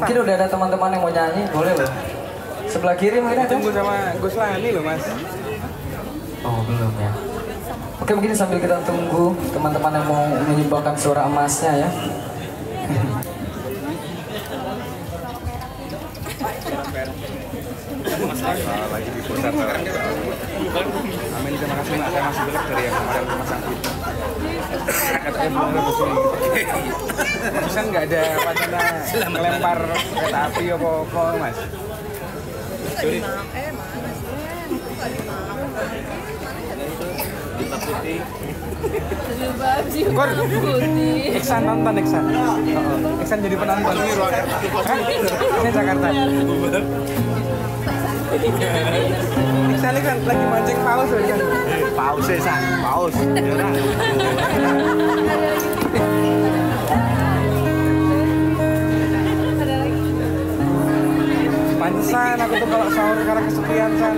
Mungkin udah ada teman-teman yang mau nyanyi, boleh loh. Sebelah kiri mungkin ada. Tunggu sama Gus Lani loh mas. Oh belum ya. Oke mungkin sambil kita tunggu teman-teman yang mau menyumbangkan suara emasnya ya. Lagi di pusat. Amin, terima kasih Mak, saya masih belum dari yang kemarin rumah sakit. Katanya belum ada kesini. Bisa nggak ada wacana melempar kereta api apa mas? Kor, Iksan nonton Iksan. Iksan jadi penonton. Ini Jakarta. Iksan ini kan lagi mancing paus kan? Paus ya San, paus. Pantesan aku tuh kalau sahur karena kesepian San.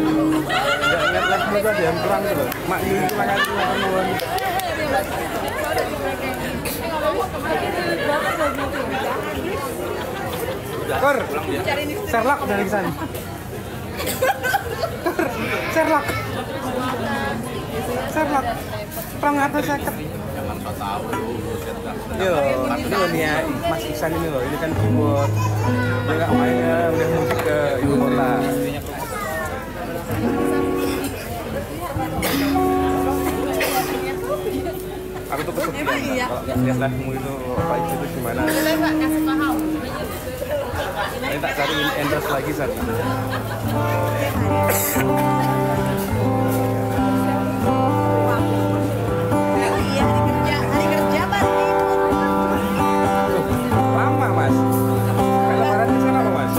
Gak ingat lagi juga ada yang kurang tuh. Mak Yuni terima kasih makan nuwun. Kor, Sherlock dari sana. Sherlock. Perang atas seket. Yo, ini loh nih ya, Mas Iksan ini loh, ini kan keyboard. Dia nggak mainnya, udah musik ke ibu kota. Aku tuh kesepian kalau nggak lihat live-mu itu apa itu gimana? Ini tak cari endorse lagi San. Lama mas. Kayak lebaran di sana apa mas?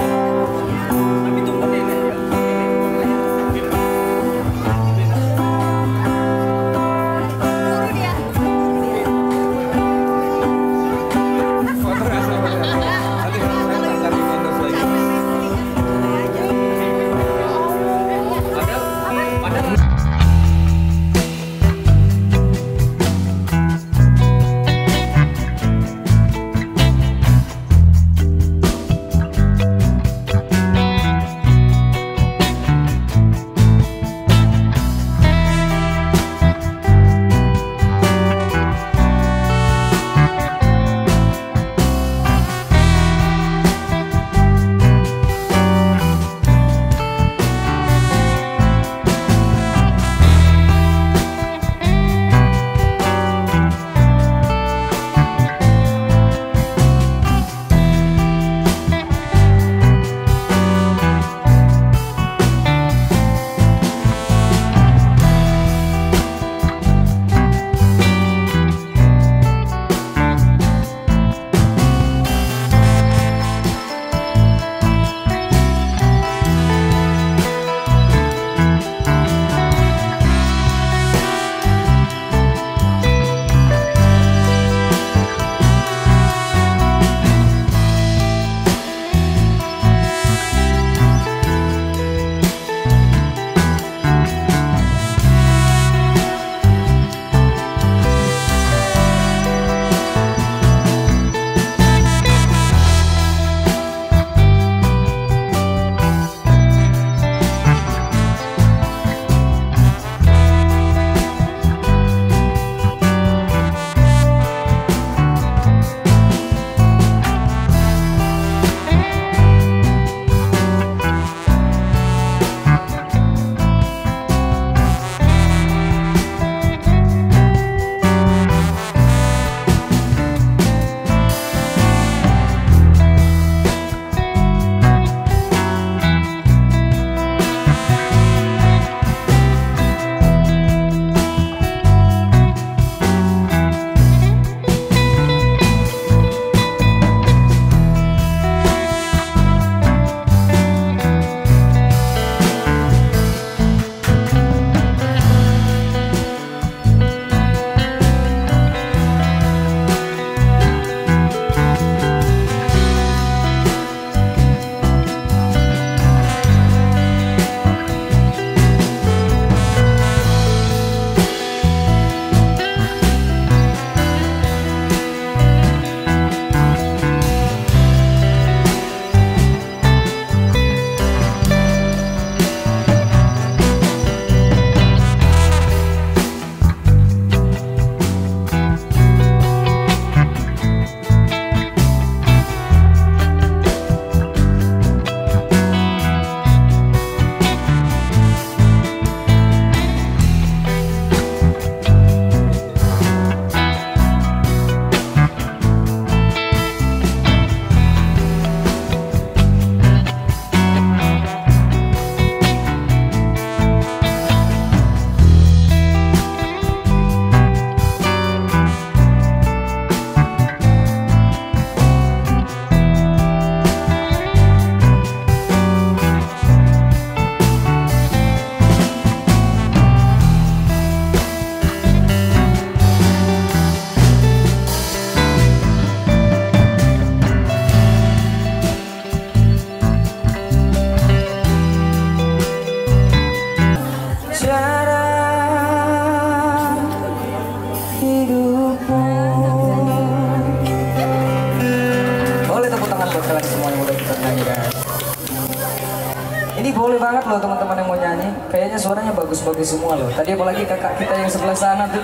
nyanyi boleh banget loh teman-teman yang mau nyanyi. Kayaknya suaranya bagus-bagus semua loh. Tadi apalagi kakak kita yang sebelah sana tuh.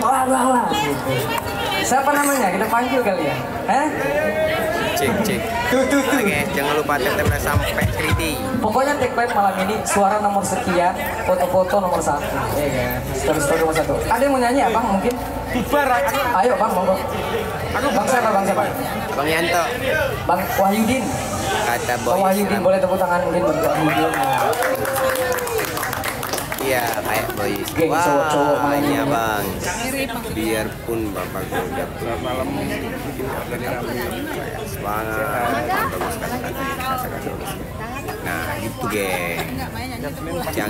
Wah gitu. Siapa namanya? Kita panggil kali ya. Cek. Oke, jangan lupa tetap sampai kriti. Pokoknya take five malam ini suara nomor sekian, foto-foto nomor 1. Iya kan? Story nomor 1. Ada yang mau nyanyi abang mungkin? Ayo bang, monggo. Bang siapa? Bang Yanto. Bang Wahyudin. Kata Bang boy. Wahyudin boleh tepuk tangan mungkin buat Bang Wahyudin. Iya, kayak boy. Geng cowok-cowok malam iya ini. bang. Biarpun bapak gue udah malam semangat, bagus kata-kata. Nah, gitu geng. Jangan